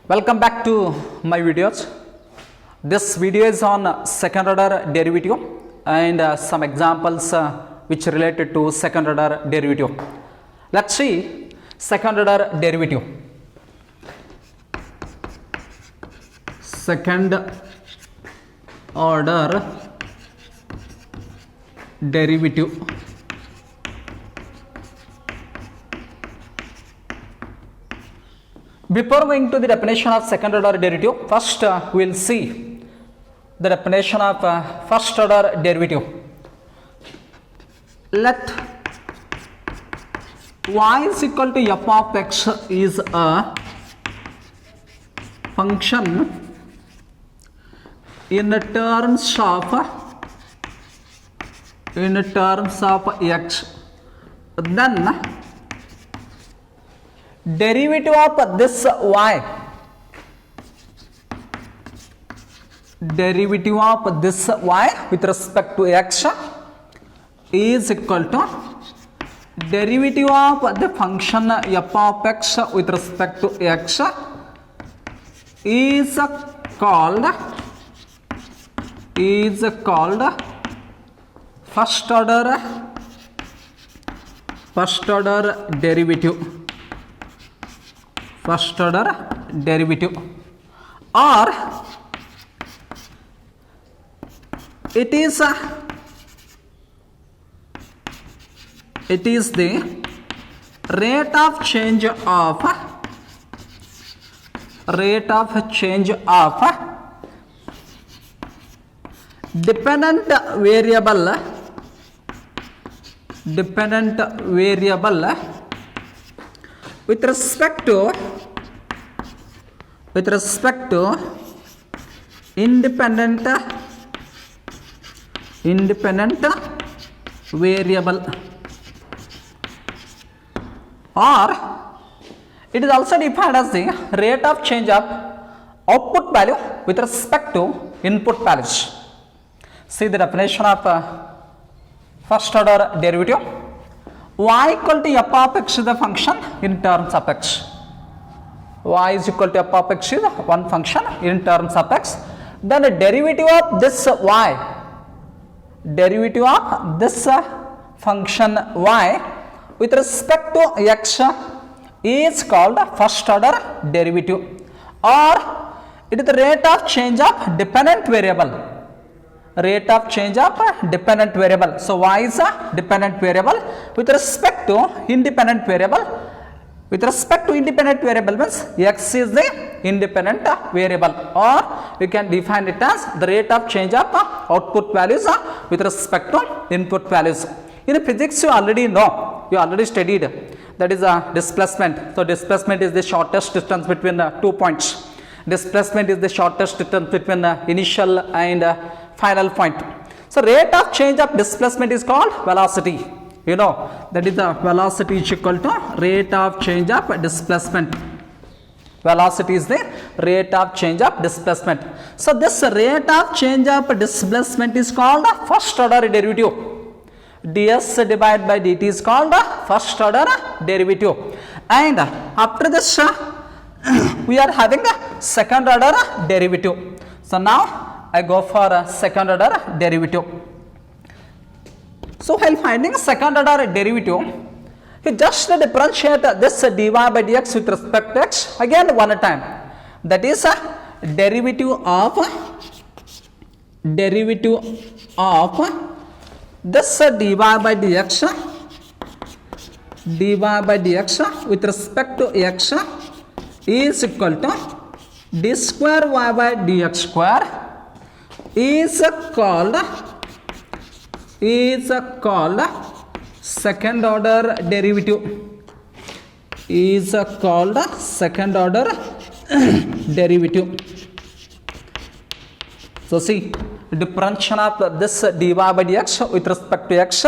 Welcome back to my videos. This video is on second order derivative and some examples which related to second order derivative. Let's see second order derivative. Second order derivative. Before going to the definition of second order derivative, first we will see the definition of first order derivative. Let y is equal to f of x is a function in terms of x, then derivative of this y with respect to x is equal to derivative of the function f of x with respect to x is called first order derivative. First order derivative, or it is the rate of change of dependent variable with respect to independent variable, or it is also defined as the rate of change of output value with respect to input values. See the definition of first order derivative. Y equal to f of x is the function in terms of x. Y is equal to f of x is one function in terms of x. Then the derivative of this y, function y with respect to x is called first order derivative, or it is the rate of change of dependent variable. So y is a dependent variable with respect to independent variable. With respect to independent variable means x is the independent variable, or you can define it as the rate of change of output values with respect to input values. In physics you already know, you already studied, that is a displacement. So displacement is the shortest distance between 2 points. Displacement is the shortest distance between initial and final point. So rate of change of displacement is called velocity. You know, that is the velocity is equal to rate of change of displacement. Velocity is the rate of change of displacement. So this rate of change of displacement is called first order derivative. ds divided by dt is called first order derivative. And after this we are having a second order derivative. So now I go for a second order derivative. So while finding second order derivative, you just differentiate this dy by dx with respect to x again one time. That is a derivative of this dy by dx with respect to x is equal to d square y by dx square is called second order derivative. So see, differentiation of this dy by dx with respect to x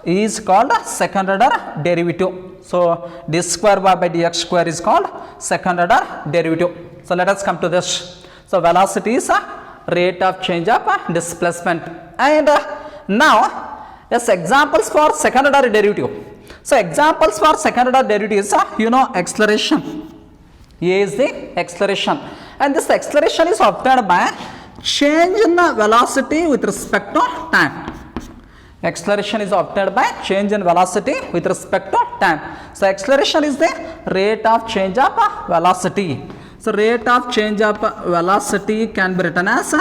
is called second order derivative. So d square y by dx square is called second order derivative. So let us come to this. So velocity is rate of change of displacement, and now yes, examples for second order derivative. So examples for second order derivatives are, acceleration. A is the acceleration, and this acceleration is obtained by change in the velocity with respect to time. Acceleration is obtained by change in velocity with respect to time. So acceleration is the rate of change of velocity. So rate of change of velocity can be written as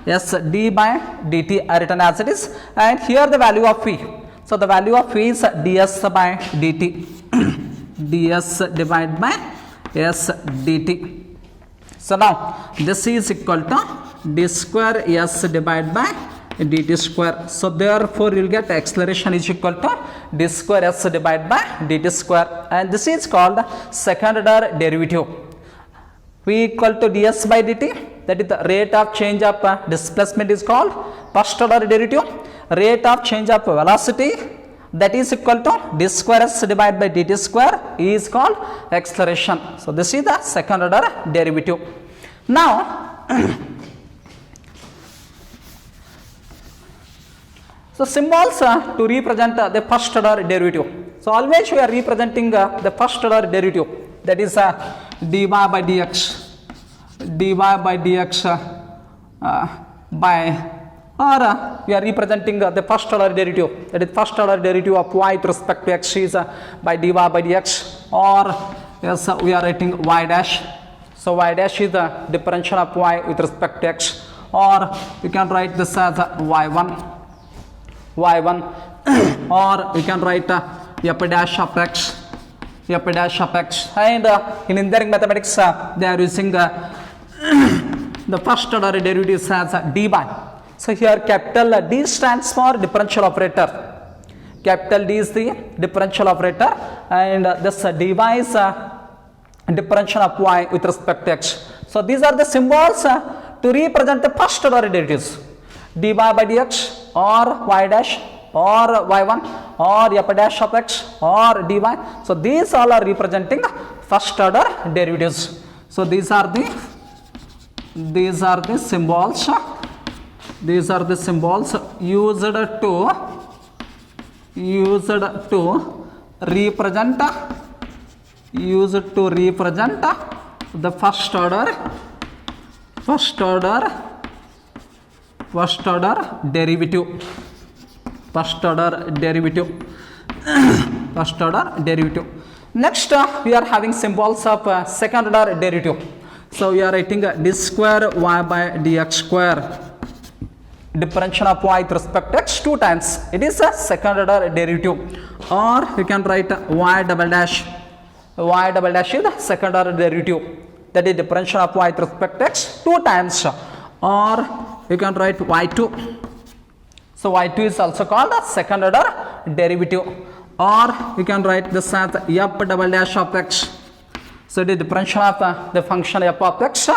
s d by dt are written as it is, and here the value of v. So the value of v is ds by dt, ds divided by s dt. So now this is equal to d square s divided by dt square. So therefore you will get acceleration is equal to d square s divided by dt square, and this is called second order derivative. V equal to ds by dt, that is the rate of change of displacement is called first order derivative. Rate of change of velocity, that is equal to d square s divided by dt square, is called acceleration. So this is the second order derivative. Now so symbols to represent the first order derivative. So always we are representing the first order derivative, that is dy by dx, dy by dx by, or we are representing the first order derivative, that is first order derivative of y with respect to x is by dy by dx, or yes we are writing y dash. So y dash is the differential of y with respect to x, or you can write this as y1, or we can write f dash of x, f dash of x, and in engineering mathematics they are using the first order derivatives as d by. So here capital D stands for differential operator, capital D is the differential operator, and this dy is differential of y with respect to x. So these are the symbols to represent the first order derivatives, dy by dx, or y dash, or y1, or f dash of x, or dy. So these all are representing first order derivatives. So these are the symbols, these are the symbols used to represent the first order derivative, first order derivative. Next we are having symbols of second order derivative. So we are writing d square y by dx square, differential of y with respect to x 2 times, it is a second order derivative, or you can write y double dash, y double dash is the second order derivative, that is differential of y with respect to x 2 times, or you can write y2. So y2 is also called a second order derivative, or you can write this as f double dash of x. So it is differential of the function f of x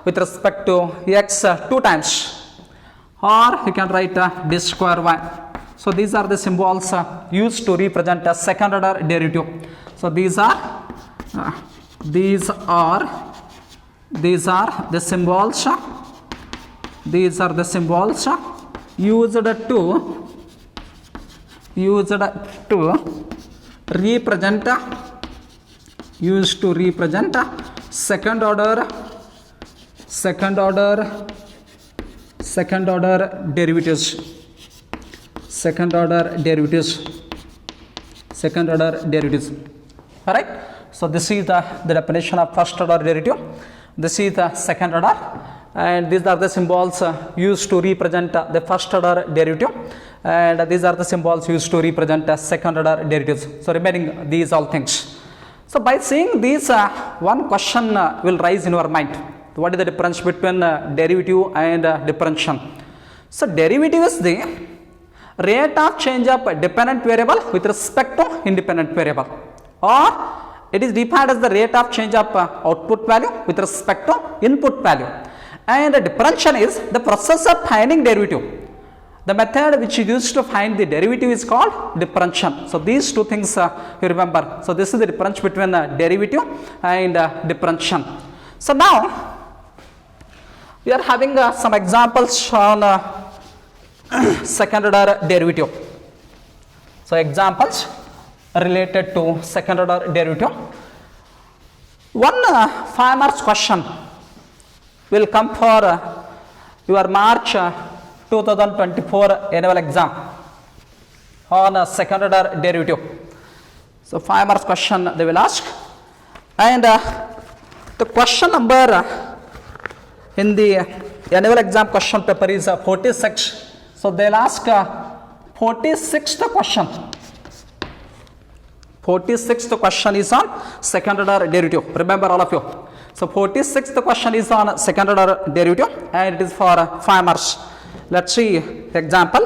with respect to x 2 times, or you can write d square y. So these are the symbols used to represent a second order derivative. So these are the symbols, these are the symbols used to represent second order derivatives, second order derivatives. All right. So this is the definition of first order derivative. This is the second order, and these are the symbols used to represent the first order derivative, and these are the symbols used to represent second order derivatives. So remaining these all things. So by seeing these, one question will rise in your mind. What is the difference between derivative and differential? So derivative is the rate of change of dependent variable with respect to independent variable, or it is defined as the rate of change of output value with respect to input value. And the differential is the process of finding derivative. The method which is used to find the derivative is called differential. So these two things you remember. So this is the difference between derivative and differential. So now we are having some examples on second order derivative. So examples related to second order derivative. One 5 marks question will come for your March 2024 annual exam on second order derivative. So 5 marks question they will ask, and the question number in the annual exam question paper is 46. So they will ask 46th question. 46th question is on second order derivative. Remember all of you. So 46th question is on second order derivative and it is for 5 marks. Let's see example.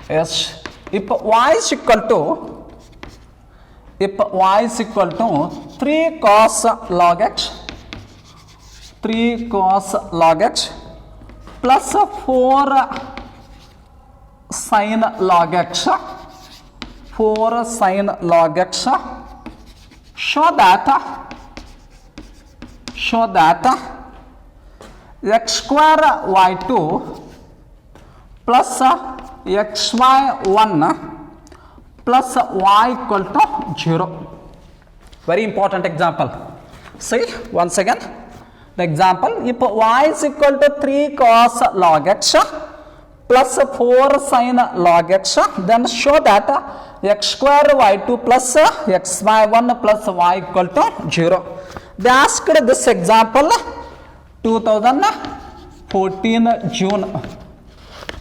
Yes, if y is equal to 3 cos log x, 3 cos log x plus 4 sin log x, 4 sin log x, show that x square y2 plus xy1 plus y equal to 0. Very important example. See once again the example. If y is equal to 3 cos log x plus 4 sin log x, then show that x square y2 plus xy1 plus y equal to 0. They asked this example 2014 June,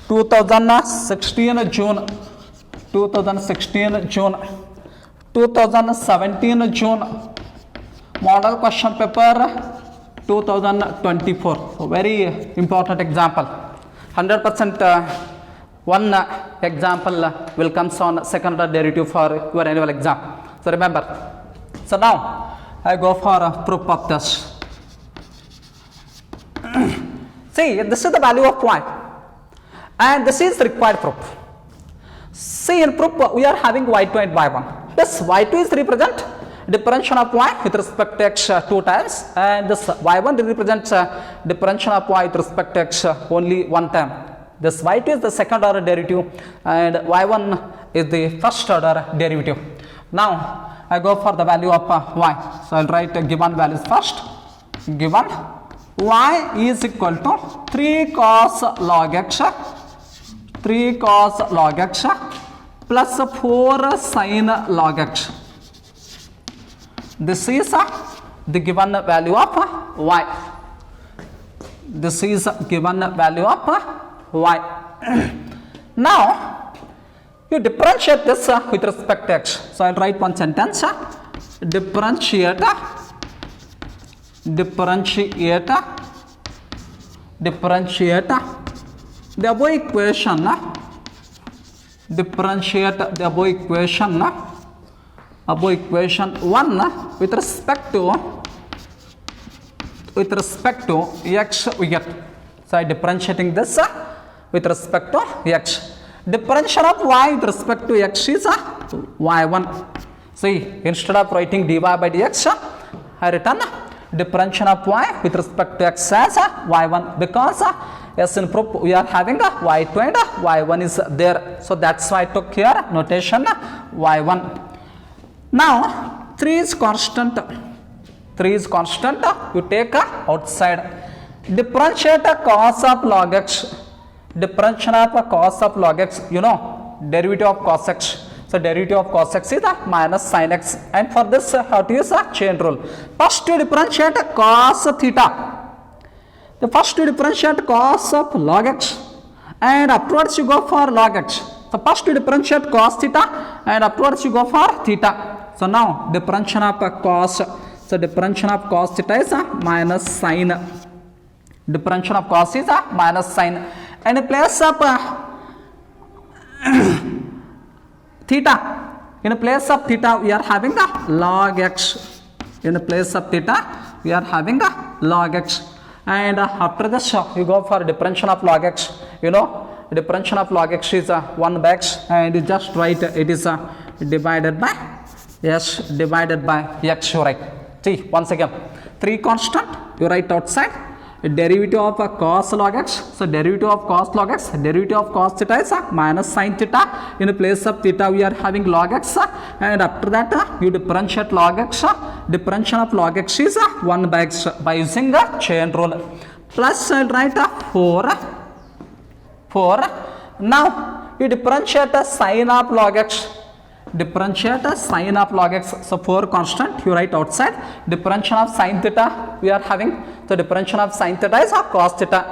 2016 June, 2016 June, 2017 June, model question paper 2024. So very important example. 100% one example will come on second order derivative for your annual exam. So remember. So now I go for a proof of this. See, this is the value of y and this is required proof. See, in proof we are having y2 and y1. This y2 is represent differential of y with respect to x 2 times, and this y1 represents differential of y with respect to x only 1 time. This y2 is the second order derivative and y1 is the first order derivative. Now I go for the value of y. So I will write given values first. Given y is equal to 3 cos log x, 3 cos log x plus 4 sin log x. This is the given value of y. This is given value of y. Now you differentiate this with respect to x. So I will write one sentence. Differentiate the above equation. Differentiate the above equation 1 with respect to x we get. So I differentiating this with respect to x. Differential of y with respect to x is y1. See, instead of writing dy by dx, I written differential of y with respect to x as y1, because yes, in proof we are having y2 and y1 is there. So that's why I took here notation y1. Now 3 is constant. 3 is constant. You take outside. Differentiate cos of log x. Differential of cos of log x, you know, derivative of cos x. So derivative of cos x is minus sin x, and for this how to use a chain rule. First you differentiate cos theta. The first you differentiate cos of log x and afterwards you go for log x. So first you differentiate cos theta and afterwards you go for theta. So now differential of cos. So differential of cos theta is minus sin. Differential of cos is minus sin. And in place of theta, in place of theta we are having log x. In place of theta we are having log x. And after this you go for differential of log x. You know, differential of log x is 1 by x, and you just write it is divided by divided by x, you write. See once again, 3 constant you write outside, derivative of cos log x. So derivative of cos log x, derivative of cos theta is minus sin theta. In place of theta we are having log x, and after that you differentiate log x. Differentiation of log x is 1 by x by using the chain rule. Plus I'll write 4. Now you differentiate sine of log x. Differentiate sine of log x. So 4 constant you write outside. Differentiation of sine theta we are having. So differentiation of sine theta is cos theta.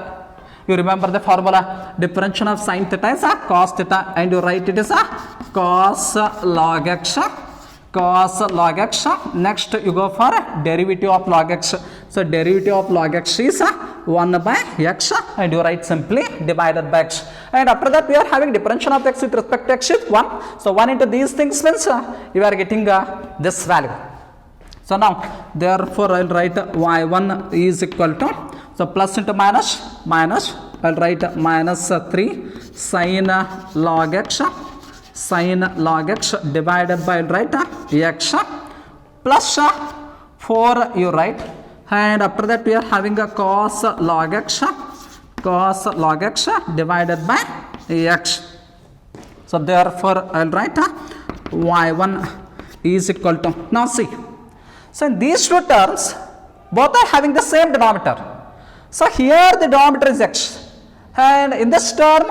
You remember the formula. Differentiation of sine theta is cos theta, and you write it as cos log x. Cos log x. Next you go for derivative of log x. So derivative of log x is 1 by x, and you write simply divided by x. And after that we are having differentiation of x with respect to x is 1. So 1 into these things means you are getting this value. So now therefore I will write y1 is equal to, so plus into minus, I will write minus 3 sin log x, divided by, I will write x plus 4 you write, and after that we are having a cos log x divided by x. So therefore I will write y1 is equal to, now see, so in these two terms both are having the same denominator. So here the denominator is x, and in this term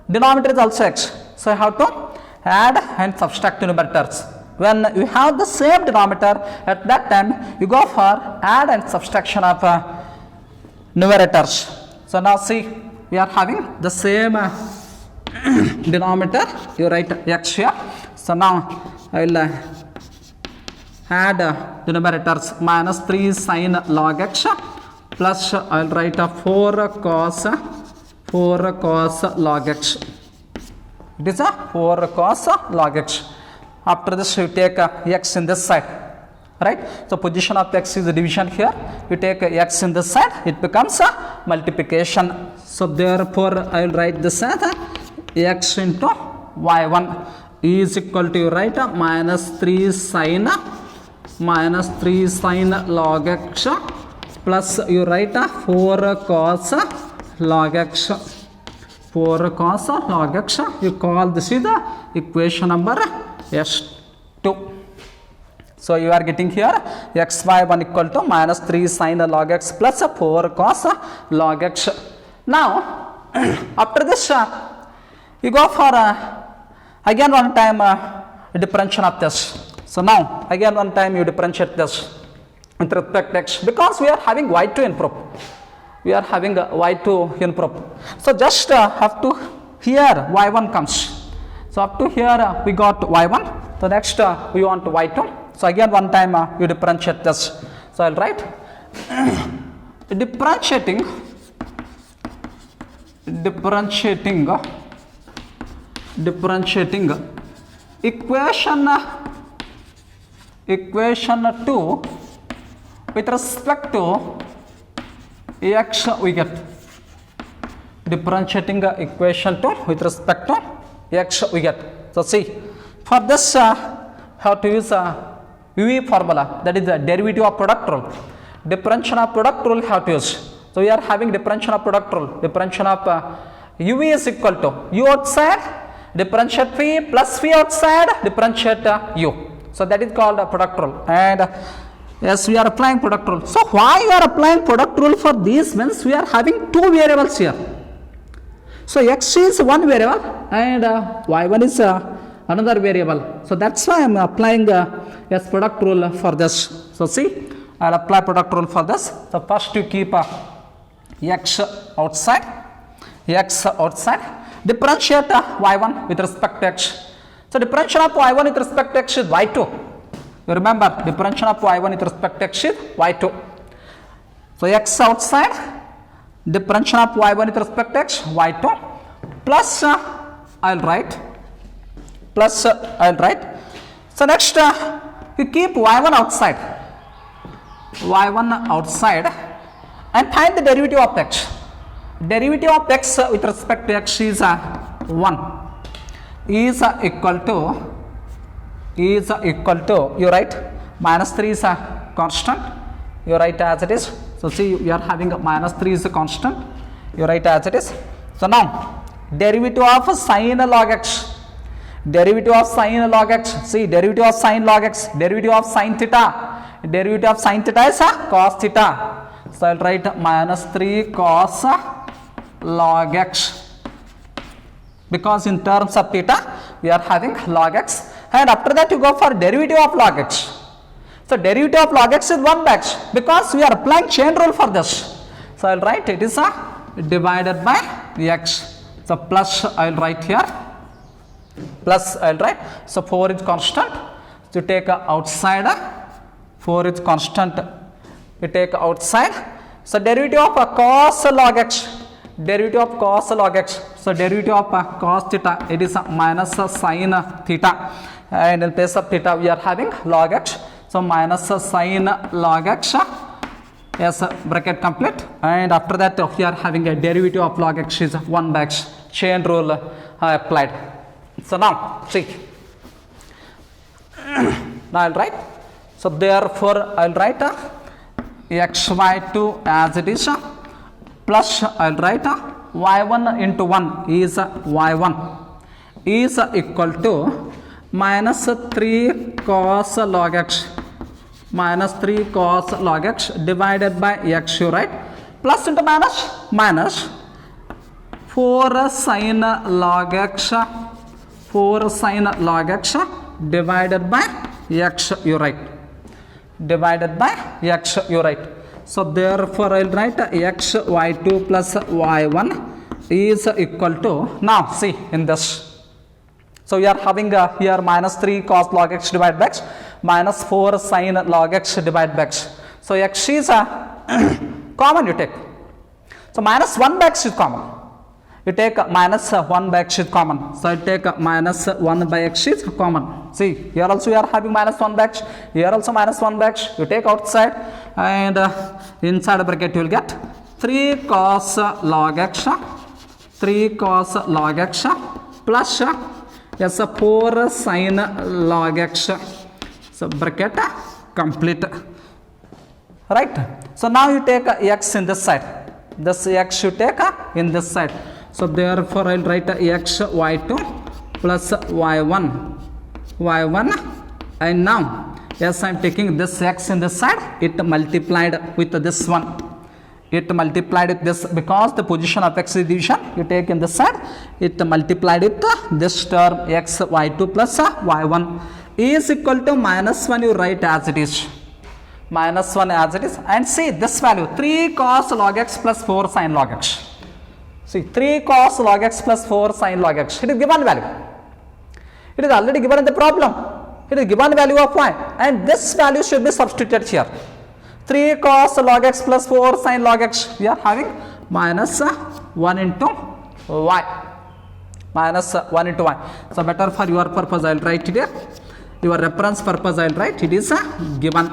denominator is also x. So I have to add and subtract numerators. When you have the same denominator, at that time you go for add and subtraction of numerators. So now see, we are having the same denominator. You write x here. So now I will add the numerators, minus 3 sin log x plus I will write 4 cos log x. It is 4 cos log x. After this you take x in this side, right? So position of x is a division here. You take x in this side, it becomes a multiplication. So therefore I will write this as x into y1 is equal to, you write minus 3 sin log x plus you write 4 cos log x. 4 cos log x, you call this is the equation number S2. So you are getting here xy1 equal to minus 3 sin log x plus 4 cos log x. Now after this you go for again one time differentiation of this. So now again one time you differentiate this with respect to x, because we are having y2 in prop. We are having y2 in prop. So just have to here y1 comes. So up to here we got y1. So next we want y2. So again one time you differentiate this. So I'll write differentiating equation 2 with respect to x we get. Differentiating equation 2 with respect to x we get. So see, for this how to use UV formula, that is the derivative of product rule. Differentiation of product rule how to use. So we are having differentiation of product rule. Differentiation of UV is equal to u outside, differentiate phi plus phi outside, differentiate u. So that is called a product rule. And yes, we are applying product rule. So why you are applying product rule for these means we are having two variables here. So x is one variable and y1 is another variable. So that's why I am applying yes product rule for this. So see, I will apply product rule for this. So first you keep x outside, differentiate y1 with respect to x. So differentiation of y1 with respect to x is y2. You remember differentiation of y1 with respect to x is y2. So x outside, differentiation of y1 with respect to x, y2 plus I will write. So next you keep y1 outside and find the derivative of x. Derivative of x with respect to x is 1 is equal to, you write minus 3 is a constant, you write as it is. So see, you are having minus 3 is a constant. You write as it is. So now, derivative of sine log x. Derivative of sine log x. See, derivative of sine log x. Derivative of sine theta. Derivative of sine theta is cos theta. So I will write minus 3 cos log x. Because in terms of theta, we are having log x. And after that, you go for derivative of log x. So derivative of log x is 1 by x. Because we are applying chain rule for this. So I will write it is divided by x. So plus I will write here. Plus I will write. So 4 is constant. So take outside. 4 is constant. We take outside. So derivative of cos log x. Derivative of cos log x. So derivative of cos theta. It is minus sine theta. And in place of theta, we are having log x. So minus sine log x. Yes, bracket complete. And after that, we are having a derivative of log x is 1 by x. Chain rule applied. So now, see. Now I will write. So therefore, I will write xy2 as it is. Plus I will write y1 into 1 is y1 is equal to minus 3 cos log x. Minus 3 cos log x divided by x, you write. Plus into minus. Minus 4 sin log x. 4 sin log x divided by x, you write. Divided by x, you write. So therefore I will write xy2 plus y1 is equal to, now see in this. So we are having here minus 3 cos log x divided by x, minus 4 sin log x divided by x. So x is common, you take. So minus 1 by x is common. You take minus 1 by x is common. So I take minus 1 by x is common. See, here also you are having minus 1 by x. Here also minus 1 by x. You take outside and inside bracket you will get 3 cos log x. 3 cos log x plus yes, 4 sin log x. So bracket complete. Right. So now you take x in this side. This x you take in this side. So therefore I will write xy2 plus y1 and now yes, I am taking this x in this side. It multiplied with this one. It multiplied with this because the position of x is division. You take in this side. It multiplied with this term xy2 plus y1 is equal to minus 1. You write as it is. Minus 1 as it is. And see this value 3 cos log x plus 4 sin log x. See 3 cos log x plus 4 sin log x. It is given value. It is already given in the problem. It is given value of y. And this value should be substituted here. 3 cos log x plus 4 sin log x. We are having minus 1 into y. Minus 1 into y. So better for your purpose I will write it here. Your reference purpose I will write. It is given.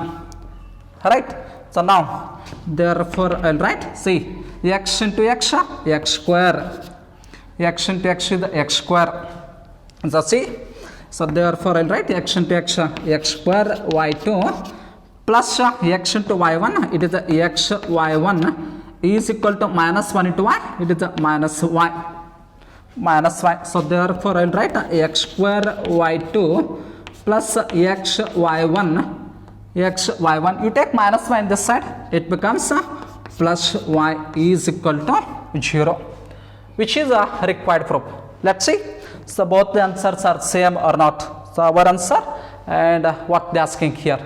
Right. So now therefore I will write. See x into x, x square. X into x is x square. So see. So therefore I will write x into x, x square y2 plus x into y1. It is x y1 is equal to minus 1 into y. It is minus y. Minus y. So therefore I will write x square y2 plus x y1. X y1. You take minus y in this side. It becomes plus y is equal to 0, which is a required proof. Let's see. So both the answers are same or not. So our answer and what they asking here.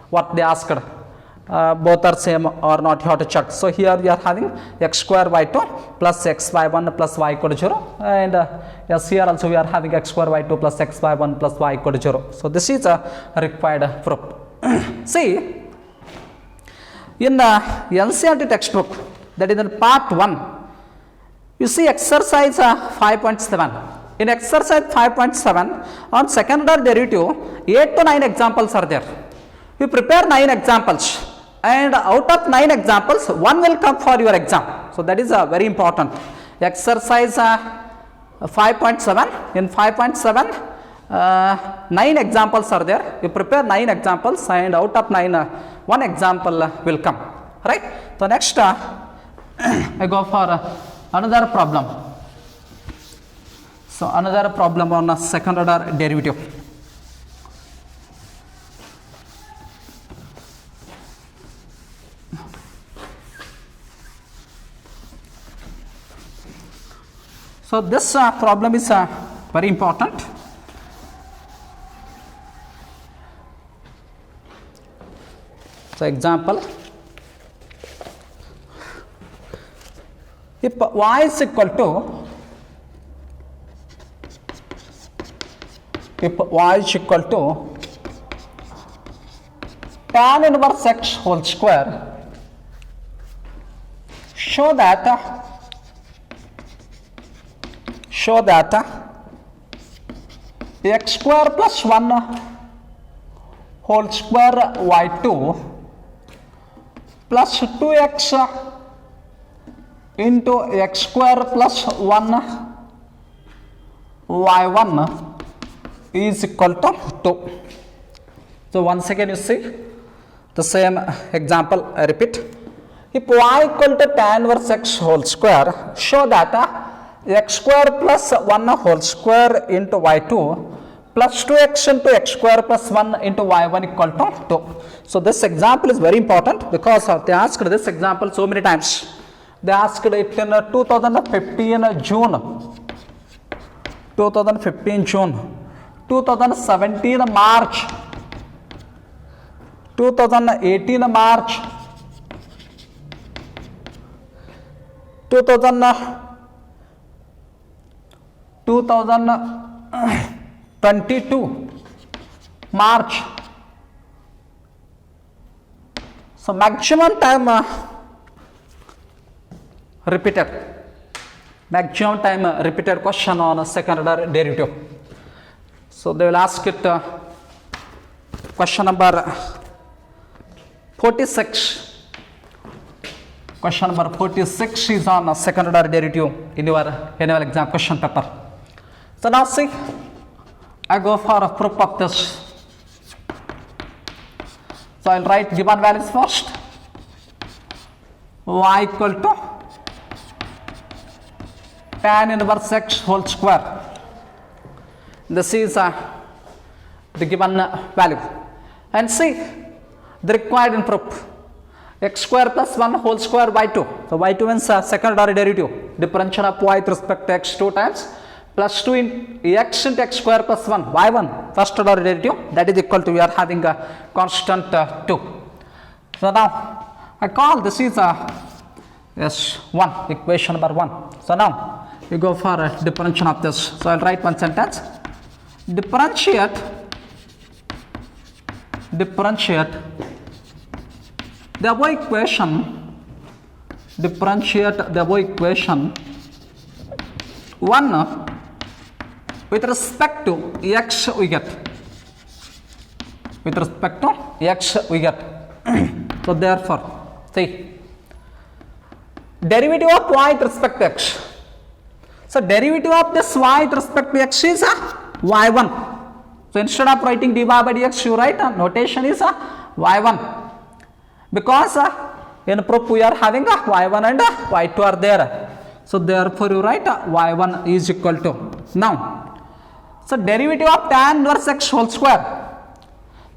What they asked. Both are same or not. You have to check. So here we are having x square y2 plus x y1 plus y equal to 0. And yes, here also we are having x square y2 plus x y1 plus y equal to 0. So this is a required proof. See, in the ncert textbook, that is in part 1, you see exercise 5.7. In exercise 5.7, on second order derivative, 8 to 9 examples are there. You prepare 9 examples, and out of 9 examples, 1 will come for your exam. So that is very important. Exercise 5.7. In 5.7, 9 examples are there. You prepare 9 examples, and out of 9, 1 example will come. right? So next I go for another problem. So another problem on a second order derivative. So this problem is very important. So example, if y is equal to, tan inverse x whole square, show that x square plus 1 whole square y2 plus 2x into x square plus 1 y1 is equal to 2. So once again you see the same example, I repeat. If y equal to tan inverse x whole square, show that x square plus 1 whole square into y2 plus 2x into x square plus 1 into y1 equal to 2. So this example is very important because they asked this example so many times. They asked it in 2015 June, 2017 March, 2018 March, 2022 March. So maximum time repeated question on a second order derivative. So they will ask it question number 46. Question number 46 is on a second order derivative in your annual exam question paper. So now see, I go for a proof of this. So I will write given values first. Y equal to tan inverse x whole square. This is the given value. And see the required in proof. X square plus 1 whole square y2. So y2 means second order derivative. Differential of y with respect to x 2 times plus 2 in x into x square plus 1 y1 first order derivative, that is equal to, we are having a constant 2. So now I call this is S1, equation number 1. So now we go for a differential of this. So I will write one sentence. Differentiate the above equation 1 with respect to x we get. So therefore, see, derivative of y with respect to x. So derivative of this y with respect to x is y1. So instead of writing dy by dx, you write notation is y1. Because in proof we are having y1 and y2 are there. So therefore you write y1 is equal to. Now, so derivative of tan inverse x whole square.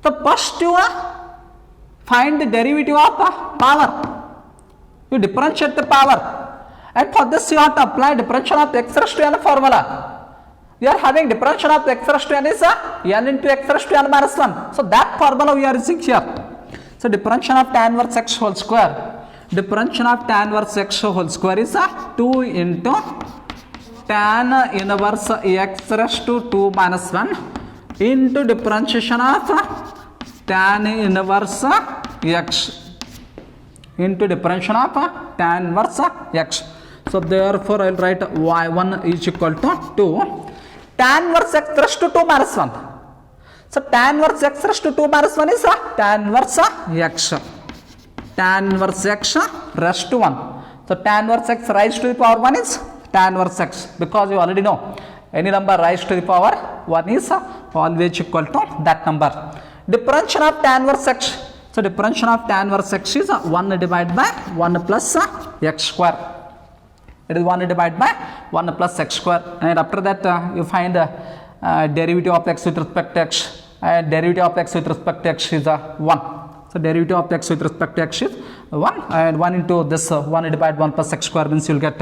So first you find the derivative of power. You differentiate the power. And for this you have to apply differential of x raised to n formula. We are having differential of x raised to n is n into x raised to n minus 1. So that formula we are using here. So differential of tan inverse x whole square. Differential of tan inverse x whole square is 2 into tan inverse x raised to 2 minus 1 into differentiation of tan inverse x into differentiation of tan inverse x. So therefore I will write y1 is equal to 2 tan inverse x raised to 2 minus 1. So tan inverse x raised to 2 minus 1 is tan inverse x. Tan inverse x raised to 1. So tan inverse x raised to the power 1 is tan inverse x, because you already know any number raised to the power 1 is always equal to that number. Differential of tan inverse x. So differentiation of tan inverse x is 1 divided by 1 plus x square. It is 1 divided by 1 plus x square, and after that you find derivative of x with respect to x, and derivative of x with respect to x is 1. So derivative of x with respect to x is 1, and 1 into this 1 divided 1 plus x square means you will get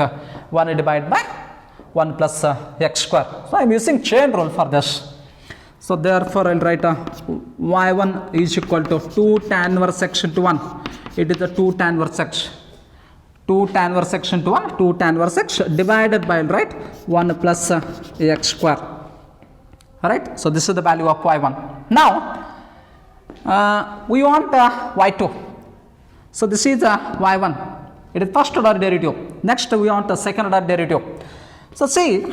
1 divided by 1 plus x square. So I am using chain rule for this. So therefore I will write y1 is equal to 2 tan inverse x into 1. It is the 2 tan inverse x. 2 tan inverse x into 1, 2 tan inverse x divided by, right, 1 plus x square. Alright, so this is the value of y1. Now we want y2. So this is y1. It is first order derivative. Next we want a second order derivative. So see,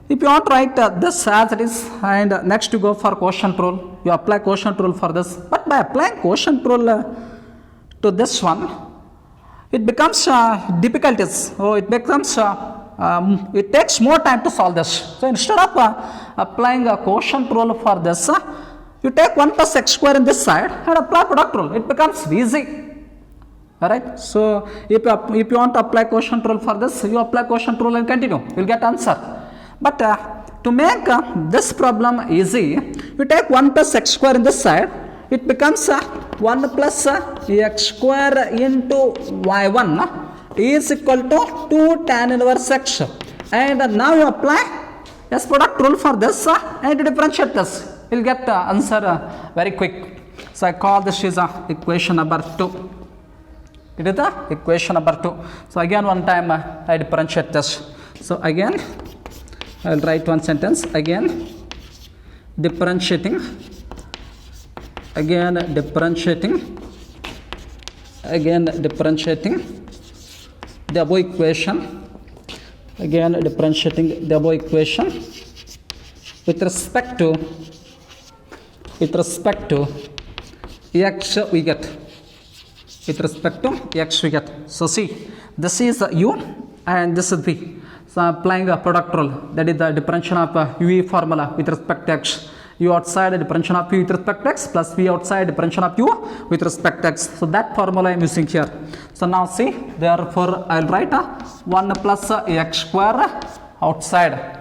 if you want to write this as it is, and next you go for quotient rule, you apply quotient rule for this. But by applying quotient rule to this one, it becomes difficulties. Oh, it becomes it takes more time to solve this. So instead of applying a quotient rule for this, you take 1 plus x square in this side and apply product rule. It becomes easy. Alright. So if you want to apply quotient rule for this, you apply quotient rule and continue. You will get answer. But to make this problem easy, you take 1 plus x square in this side. It becomes 1 plus x square into y1 is equal to 2 tan inverse x. And now you apply S product rule for this and differentiate this. You will get answer very quick. So I call this is equation number 2. It is the equation number 2. So again one time I differentiate this. So again I will write one sentence. Again differentiating the above equation. Again differentiating the above equation with respect to x we get. With respect to x we get. So see, this is u and this is v. So applying a product rule, that is the differential of u formula with respect to x. U outside the differential of u with respect to x plus v outside differential of u with respect to x. So that formula I am using here. So now see, therefore I will write 1 plus x square outside.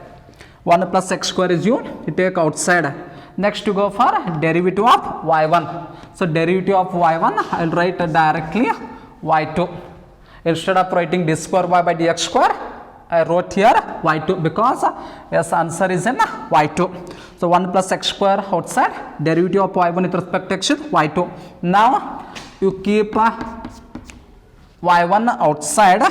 1 plus x square is u, you take outside. Next you go for derivative of y1. So derivative of y1 I will write directly y2. Instead of writing d square y by dx square, I wrote here y2 because yes, answer is in y2. So 1 plus x square outside, derivative of y1 with respect to x is y2. Now you keep y1 outside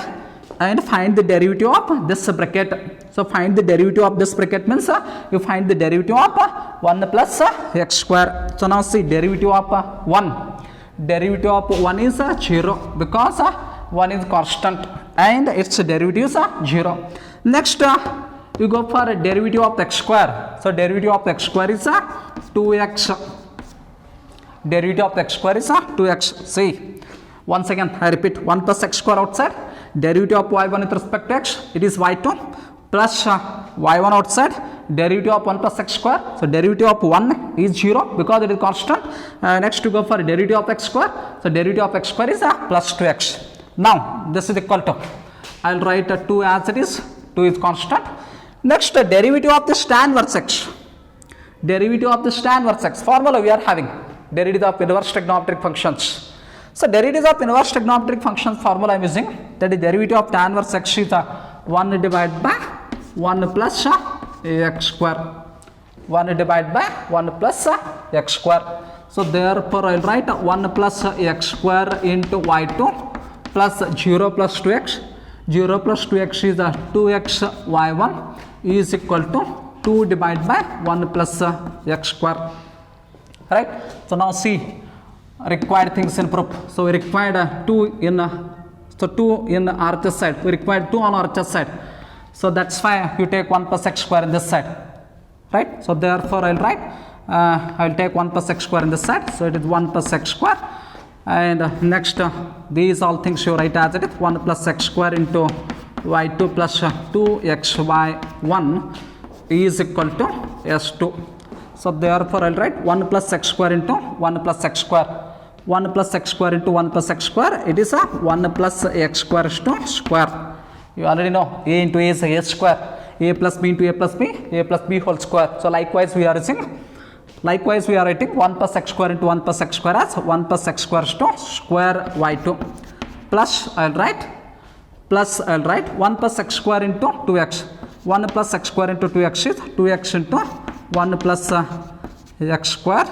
and find the derivative of this bracket. So find the derivative of this bracket means you find the derivative of 1 plus x square. So now see, derivative of 1. Derivative of 1 is 0 because 1 is constant and its derivative is 0. Next you go for a derivative of x square. So derivative of x square is 2x. Derivative of x square is 2x. See, once again I repeat, 1 plus x square outside, derivative of y1 with respect to x, it is y2 plus y1 outside, derivative of 1 plus x square. So derivative of 1 is 0 because it is constant. Next to go for derivative of x square. So derivative of x square is plus 2x. Now this is equal to, I will write 2 as it is, 2 is constant. Next derivative of the tan inverse x. Derivative of the tan inverse x formula we are having, derivative of inverse trigonometric functions. So derivative of inverse trigonometric functions formula I am using, that is derivative of tan inverse x is 1 divided by 1 plus x square. 1 divided by 1 plus x square. So therefore I will write 1 plus x square into y2 plus 0 plus 2x. 0 plus 2x is 2x y1 is equal to 2 divided by 1 plus x square. Right. So now see, required things in proof. So we required 2 in RHS side. We required 2 on RHS side. So that's why you take 1 plus x square in this side. Right. So therefore I will write, I will take 1 plus x square in this side. So it is 1 plus x square. And next these all things you write as it is, 1 plus x square into y2 plus 2xy1 is equal to s2. So therefore I will write 1 plus x square into 1 plus x square 1 plus x square into 1 plus x square, it is a 1 plus x square to square. You already know a into a is a square, a plus b into a plus b whole square. So likewise we are writing 1 plus x square into 1 plus x square as 1 plus x square to square y2 plus I'll write 1 plus x square into 2x. 1 plus x square into 2x is 2x into 1 plus x square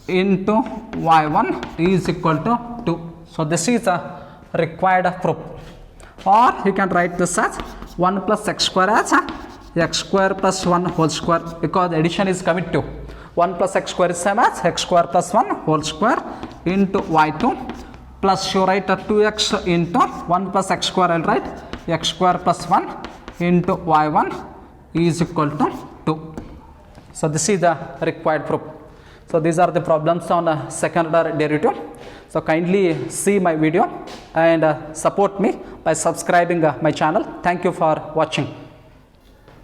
into y1 is equal to 2. So this is a required proof. Or you can write this as 1 plus x square as x square plus 1 whole square, because addition is coming to 1 plus x square is same as x square plus 1 whole square into y2 plus you write 2x into 1 plus x square, I'll write x square plus 1 into y1 is equal to 2. So this is the required proof. So these are the problems on second order derivative. So kindly see my video and support me by subscribing my channel. Thank you for watching.